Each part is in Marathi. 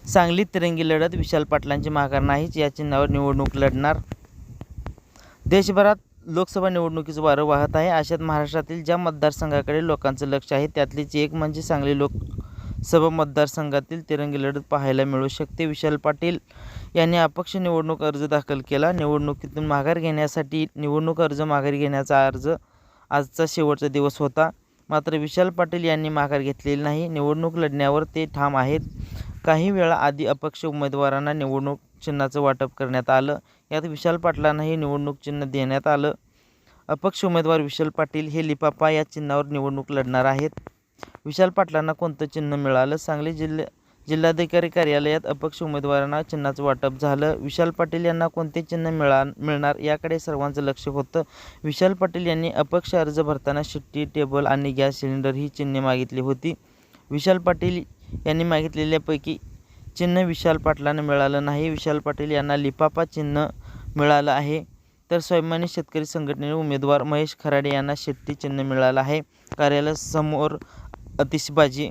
सांगलीत तिरंगी लढत, विशाल पाटलांची माघार नाहीच, या चिन्हावर निवडणूक लढणार. देशभरात लोकसभा निवडणुकीचं वारं वाहत आहे. अशात महाराष्ट्रातील ज्या मतदारसंघाकडे लोकांचं लक्ष आहे त्यातलीच एक म्हणजे सांगली लोकसभा मतदारसंघातील तिरंगी लढत पाहायला मिळू शकते. विशाल पाटील यांनी अपक्ष निवडणूक अर्ज दाखल केला. निवडणुकीतून माघार घेण्यासाठी निवडणूक अर्ज माघारी घेण्याचा आजचा शेवटचा दिवस होता. मात्र विशाल पाटील यांनी माघार घेतलेली नाही. निवडणूक लढण्यावर ते ठाम आहेत. काही वेळा आधी अपक्ष उमेदवारांना निवडणूक चिन्हाचं वाटप करण्यात आलं. यात विशाल पाटलांनाही निवडणूक चिन्ह देण्यात आलं. अपक्ष उमेदवार विशाल पाटील हे लिपापा या चिन्हावर निवडणूक लढणार आहेत. विशाल पाटलांना कोणतं चिन्ह मिळालं? सांगली जिल्हाधिकारी कार्यालयात अपक्ष उमेदवारांना चिन्हाचं वाटप झालं. विशाल पाटील यांना कोणते चिन्ह मिळणार याकडे सर्वांचं लक्ष होतं. विशाल पाटील यांनी अपक्ष अर्ज भरताना शिट्टी, टेबल आणि गॅस सिलेंडर ही चिन्हे मागितली होती. विशाल पाटील यांनी मागितलेल्यापैकी चिन्ह विशाल पाटलांना मिळालं नाही. विशाल पाटील यांना लिपापा चिन्ह मिळालं आहे, तर स्वाभिमानी शेतकरी संघटनेचे उमेदवार महेश खराडे यांना शेट्टी चिन्ह मिळालं आहे. कार्यालयासमोर आतिषबाजी.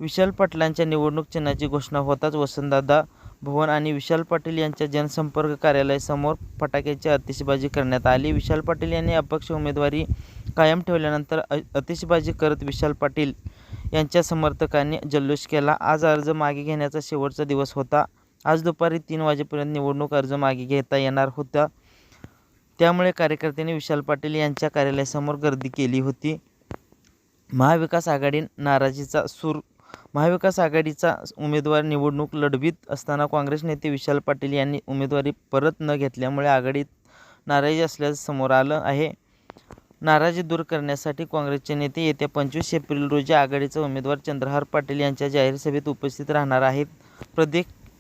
विशाल पाटलांच्या निवडणूक चिन्हाची घोषणा होताच वसंतदादा भवन आणि विशाल पाटील यांच्या जनसंपर्क कार्यालयासमोर फटाक्याची आतिषबाजी करण्यात आली. विशाल पाटील यांनी अपक्ष उमेदवारी कायम ठेवल्यानंतर आतिषबाजी करत विशाल पाटील यांच्या समर्थकांनी जल्लोष केला. आज अर्ज मागे घेण्याचा शेवटचा दिवस होता. आज दुपारी 3 वाजेपर्यंत निवडणूक अर्ज मागे घेता येणार होता. त्यामुळे कार्यकर्त्यांनी विशाल पाटील यांच्या कार्यालयासमोर गर्दी केली होती. महाविकास आघाडी नाराजीचा सूर. महाविकास आघाडीचा उमेदवार निवडणूक लढवित असताना काँग्रेस नेते विशाल पाटील यांनी उमेदवारी परत न घेतल्यामुळे आघाडीत नाराजी असल्याचं समोर आलं आहे. नाराजी दूर करण्यासाठी काँग्रेसचे नेते येत्या 25 एप्रिल रोजी आघाडीचा उमेदवार चंद्रहार पाटील यांच्या जाहीर सभेत उपस्थित राहणार आहेत.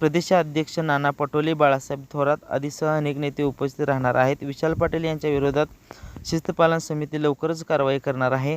प्रदेशाध्यक्ष नाना पटोले, बाळासाहेब थोरात आदीसह अनेक नेते उपस्थित राहणार आहेत. विशाल पाटील यांच्या विरोधात शिस्तपालन समिती लवकरच कारवाई करणार आहे.